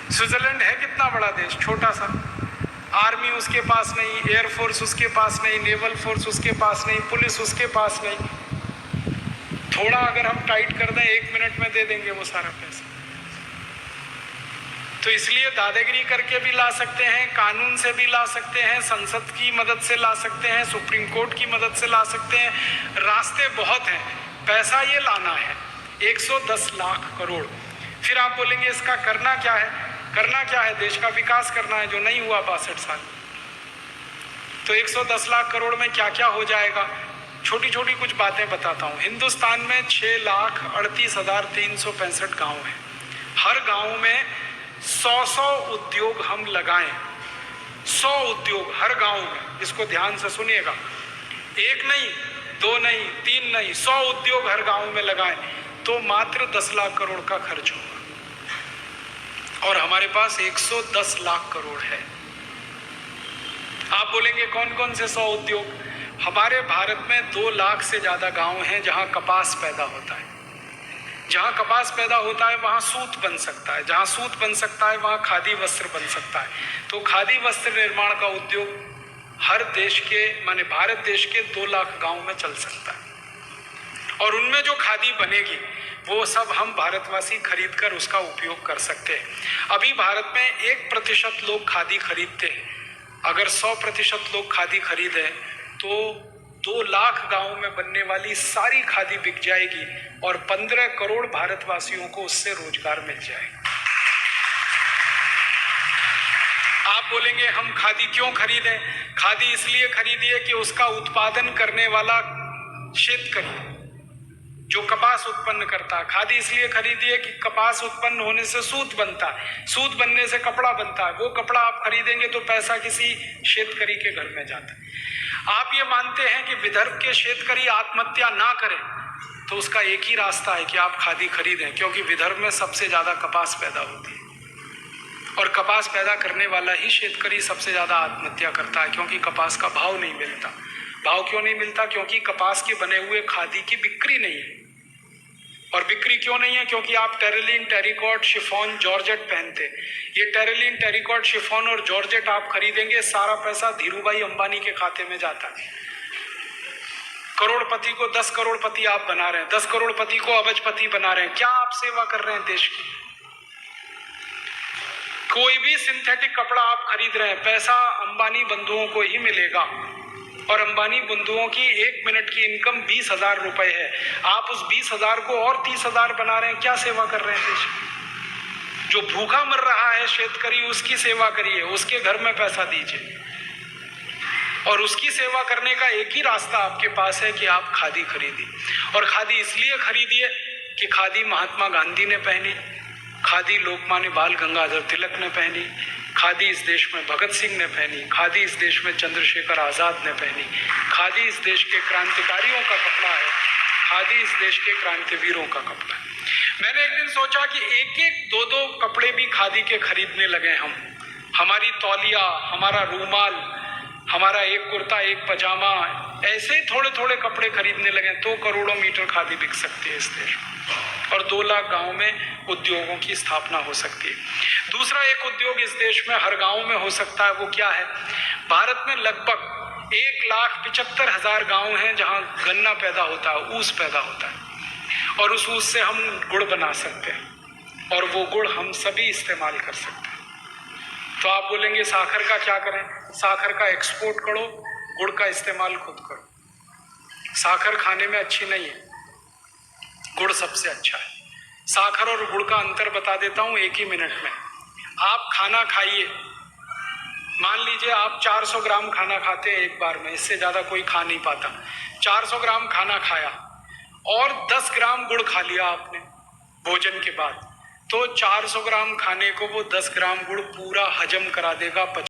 Switzerland है कितना बड़ा देश, छोटा सा, आर्मी उसके पास नहीं, एयरफोर्स उसके पास नहीं, नेवल फोर्स उसके पास नहीं, पुलिस उसके पास नहीं। थोड़ा अगर हम टाइट कर दें 1 मिनट में दे देंगे वो सारा पैसा। तो इसलिए दादागिरी करके भी ला सकते हैं, कानून से भी ला सकते हैं, संसद की मदद से ला सकते हैं, सुप्रीम कोर्ट की मदद से ला सकते हैं, रास्ते बहुत हैं। पैसा ये लाना है 110 लाख करोड़। फिर आप बोलेंगे इसका करना क्या है? करना क्या है? देश का विकास करना है, जो नहीं हुआ 62 साल। तो 110 लाख करोड़ में क्या क्या हो जाएगा, छोटी छोटी कुछ बातें बताता हूँ। हिंदुस्तान में 6,38,365 गाँव हैं। हर गाँव में 100 उद्योग हम लगाएं, 100 उद्योग हर गांव में। इसको ध्यान से सुनिएगा, 1 नहीं, 2 नहीं, 3 नहीं, 100 उद्योग हर गांव में लगाएं तो मात्र 10 लाख करोड़ का खर्च होगा। और हमारे पास 110 लाख करोड़ है। आप बोलेंगे कौन कौन से 100 उद्योग? हमारे भारत में 2 लाख से ज्यादा गांव हैं जहां कपास पैदा होता है। जहाँ कपास पैदा होता है वहाँ सूत बन सकता है, जहाँ सूत बन सकता है वहाँ खादी वस्त्र बन सकता है। तो खादी वस्त्र निर्माण का उद्योग हर देश के, माने भारत देश के 2 लाख गांव में चल सकता है। और उनमें जो खादी बनेगी वो सब हम भारतवासी खरीद कर उसका उपयोग कर सकते हैं। अभी भारत में 1% लोग खादी खरीदते हैं। अगर 100% लोग खादी खरीदें तो 2 लाख गांव में बनने वाली सारी खादी बिक जाएगी और 15 करोड़ भारतवासियों को उससे रोजगार मिल जाएगा। आप बोलेंगे हम खादी क्यों खरीदें? खादी इसलिए खरीदिए कि उसका उत्पादन करने वाला क्षेत्रकारी जो कपास उत्पन्न करता है। खादी इसलिए खरीदिए कि कपास उत्पन्न होने से सूत बनता है, सूत बनने से कपड़ा बनता है। वो कपड़ा आप खरीदेंगे तो पैसा किसी क्षेत्रकारी के घर में जाता है। आप ये मानते हैं कि विदर्भ के क्षेत्रकारी आत्महत्या ना करें तो उसका एक ही रास्ता है कि आप खादी खरीदें, क्योंकि विदर्भ में सबसे ज्यादा कपास पैदा होती है और कपास पैदा करने वाला ही क्षेत्रकारी सबसे ज्यादा आत्महत्या करता है, क्योंकि कपास का भाव नहीं मिलता। भाव क्यों नहीं मिलता? क्योंकि कपास के बने हुए खादी की बिक्री नहीं है। और बिक्री क्यों नहीं है? क्योंकि आप टेरिलीन, टेरिकॉट, शिफॉन, जॉर्जेट पहनते। ये टेरिलीन, टेरिकॉट, शिफॉन और जॉर्जेट आप खरीदेंगे, सारा पैसा धीरूभाई अंबानी के खाते में जाता है। करोड़पति को 10 करोड़पति आप बना रहे हैं, 10 करोड़पति को अबजपति बना रहे हैं। क्या आप सेवा कर रहे हैं देश की? कोई भी सिंथेटिक कपड़ा आप खरीद रहे हैं, पैसा अंबानी बंधुओं को ही मिलेगा। और अंबानी बंधुओं की 1 मिनट की इनकम 20,000 रुपए है। आप उस 20,000 को और 30,000 बना रहे हैं। क्या सेवा कर रहे हैं देश की? जो भूखा मर रहा है क्षेत्रकारी, उसकी सेवा करिए, उसके घर में पैसा दीजिए। और उसकी सेवा करने का एक ही रास्ता आपके पास है कि आप खादी खरीदिए। और खादी इसलिए खरीदिए कि खादी महात्मा गांधी ने पहनी, खादी लोकमान्य बाल गंगाधर तिलक ने पहनी, खादी इस देश में भगत सिंह ने पहनी, खादी इस देश में चंद्रशेखर आजाद ने पहनी, खादी इस देश के क्रांतिकारियों का कपड़ा है, खादी इस देश के क्रांतिवीरों का कपड़ा है। मैंने एक दिन सोचा कि 1-1, 2-2 कपड़े भी खादी के खरीदने लगे हम। हमारी तौलिया, हमारा रूमाल, हमारा एक कुर्ता, एक पजामा, ऐसे ही थोड़े थोड़े कपड़े खरीदने लगे तो करोड़ों मीटर खादी बिक सकती है इस देश में। और 2 लाख गांव में उद्योगों की स्थापना हो सकती है। दूसरा एक उद्योग इस देश में हर गांव में हो सकता है। वो क्या है? भारत में लगभग 1,75,000 गांव हैं जहां गन्ना पैदा होता है, ऊस पैदा होता है। और उस ऊस से हम गुड़ बना सकते हैं और वो गुड़ हम सभी इस्तेमाल कर सकते हैं। तो आप बोलेंगे साखर का क्या करें? साखर का एक्सपोर्ट करो, गुड़ का इस्तेमाल खुद करो। साखर खाने में अच्छी नहीं है, गुड़ सबसे अच्छा है। साखर और गुड़ का अंतर बता देता हूं 1 ही मिनट में। आप खाना खाइए, मान लीजिए आप 400 ग्राम खाना खाते हैं एक बार में, इससे ज्यादा कोई खा नहीं पाता। 400 ग्राम खाना खाया और 10 ग्राम गुड़ खा लिया आपने भोजन के बाद, तो 400 ग्राम खाने को वो 10 ग्राम गुड़ पूरा हजम करा देगा।